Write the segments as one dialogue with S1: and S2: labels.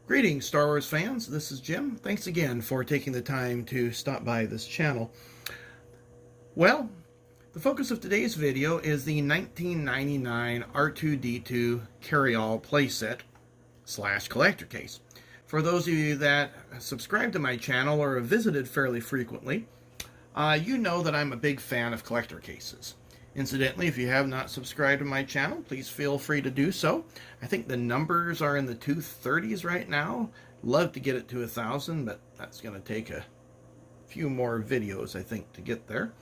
S1: Greetings, Star Wars fans. This is Jim. Thanks again for taking the time to stop by this channel. Well, the focus of today's video is the 1999 R2-D2 Carryall playset / collector case. For those of you that subscribe to my channel or have visited fairly frequently, you know that I'm a big fan of collector cases. Incidentally, if you have not subscribed to my channel, please feel free to do so. I think the numbers are in the 230s right now. Love to get it to 1,000, but that's going to take a few more videos, I think, to get there.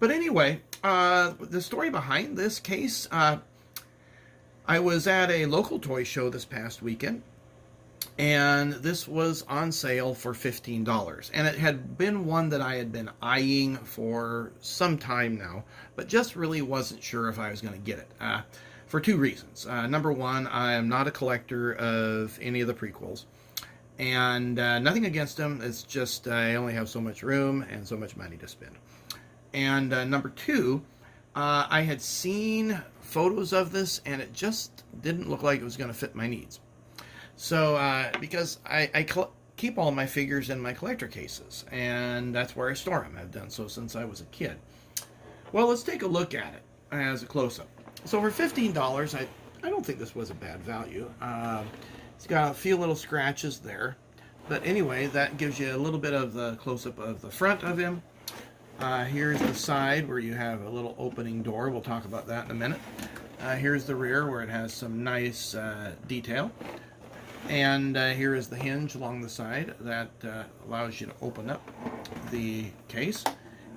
S1: But anyway, the story behind this case, I was at a local toy show this past weekend, and this was on sale for $15. And it had been one that I had been eyeing for some time now, but just really wasn't sure if I was going to get it. For two reasons. Number one, I am not a collector of any of the prequels. And nothing against them, it's just I only have so much room and so much money to spend. And number two, I had seen photos of this and it just didn't look like it was going to fit my needs. So, because I keep all my figures in my collector cases, and that's where I store them. I've done so since I was a kid. Well, let's take a look at it as a close-up. So for $15, I don't think this was a bad value. It's got a few little scratches there. But anyway, that gives you a little bit of the close-up of the front of him. Here's the side where you have a little opening door. We'll talk about that in a minute. Here's the rear where it has some nice detail. And here is the hinge along the side that allows you to open up the case.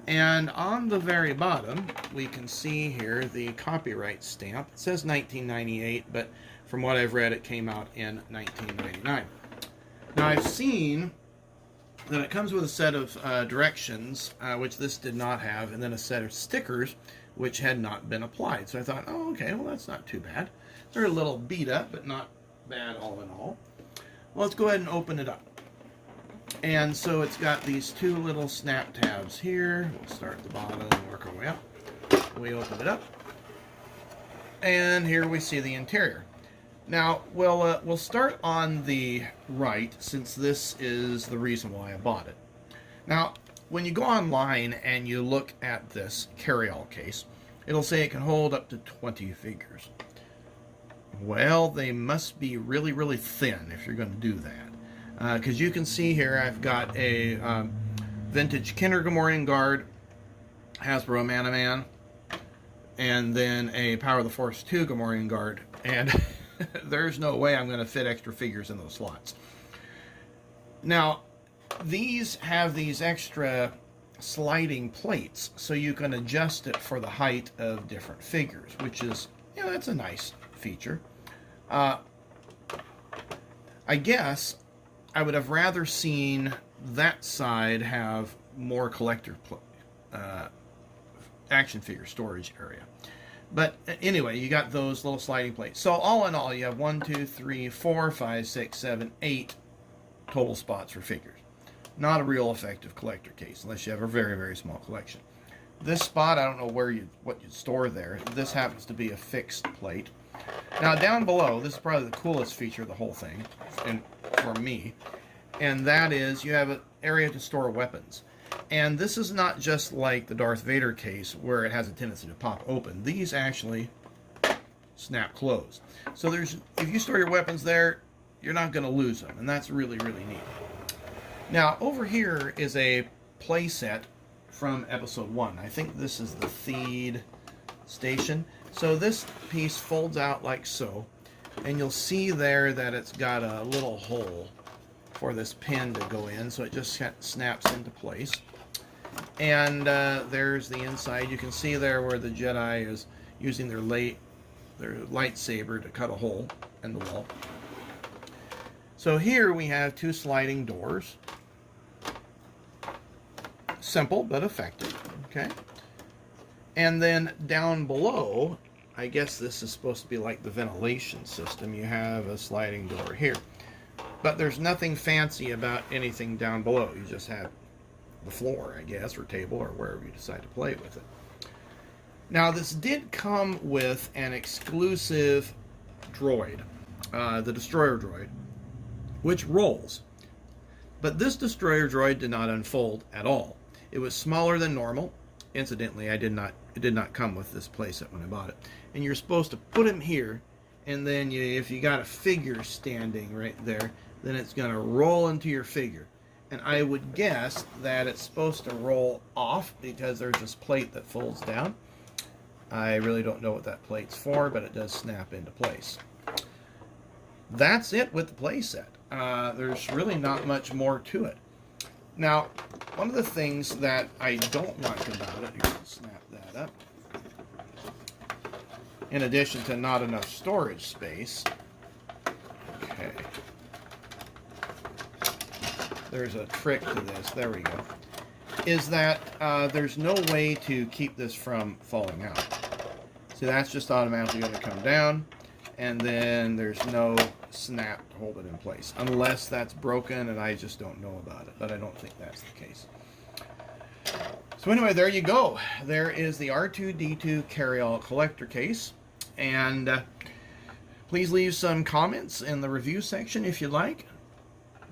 S1: And on the very bottom, we can see here the copyright stamp. It says 1998, but from what I've read, it came out in 1999. Now, I've seen that it comes with a set of directions, which this did not have, and then a set of stickers, which had not been applied. So I thought, oh, okay, well, that's not too bad. They're a little beat up, but not bad all in all. Well, let's go ahead and open it up. And so it's got these two little snap tabs here. We'll start at the bottom and work our way up. We open it up. And here we see the interior. Now, we'll start on the right, since this is the reason why I bought it. Now, when you go online and you look at this Carryall case, it'll say it can hold up to 20 figures. Well, they must be really, really thin if you're going to do that. Because you can see here I've got a vintage Kinder Gamorrean Guard, Hasbro Man-O-Man, and then a Power of the Force 2 Gamorrean Guard. And there's no way I'm going to fit extra figures in those slots. Now, these have these extra sliding plates, so you can adjust it for the height of different figures, which is, you know, that's a nice feature. I guess I would have rather seen that side have more collector action figure storage area. But anyway, you got those little sliding plates. So all in all, you have 1, 2, 3, 4, 5, 6, 7, 8 total spots for figures. Not a real effective collector case unless you have a very, very small collection. This spot, I don't know what you'd store there. This happens to be a fixed plate. Now down below, this is probably the coolest feature of the whole thing, and for me, and that is you have an area to store weapons. And this is not just like the Darth Vader case where it has a tendency to pop open. These actually snap closed. So if you store your weapons there, you're not going to lose them, and that's really, really neat. Now over here is a play set from Episode 1. I think this is the Theed station. So this piece folds out like so, and you'll see there that it's got a little hole for this pin to go in, so it just snaps into place. And there's the inside. You can see there where the Jedi is using their lightsaber to cut a hole in the wall. So here we have two sliding doors. Simple but effective. Okay. And then down below, I guess this is supposed to be like the ventilation system. You have a sliding door here. But there's nothing fancy about anything down below. You just have the floor, I guess, or table, or wherever you decide to play with it. Now, this did come with an exclusive droid, the Destroyer droid, which rolls. But this destroyer droid did not unfold at all. It was smaller than normal. Incidentally, it did not come with this playset when I bought it. And you're supposed to put him here, and then if you got a figure standing right there, then it's going to roll into your figure. And I would guess that it's supposed to roll off because there's this plate that folds down. I really don't know what that plate's for, but it does snap into place. That's it with the playset. There's really not much more to it. Now, one of the things that I don't like about it, you can snap that up, in addition to not enough storage space, okay, there's a trick to this, there we go, is that there's no way to keep this from falling out. So that's just automatically going to come down, and then there's no snap to hold it in place, unless that's broken, and I just don't know about it, but I don't think that's the case. So anyway, there you go. There is the R2-D2 Carryall collector case, and please leave some comments in the review section if you like.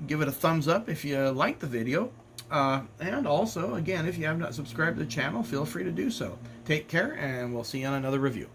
S1: Give it a thumbs up if you like the video, and also, again, if you have not subscribed to the channel, feel free to do so. Take care, and we'll see you on another review.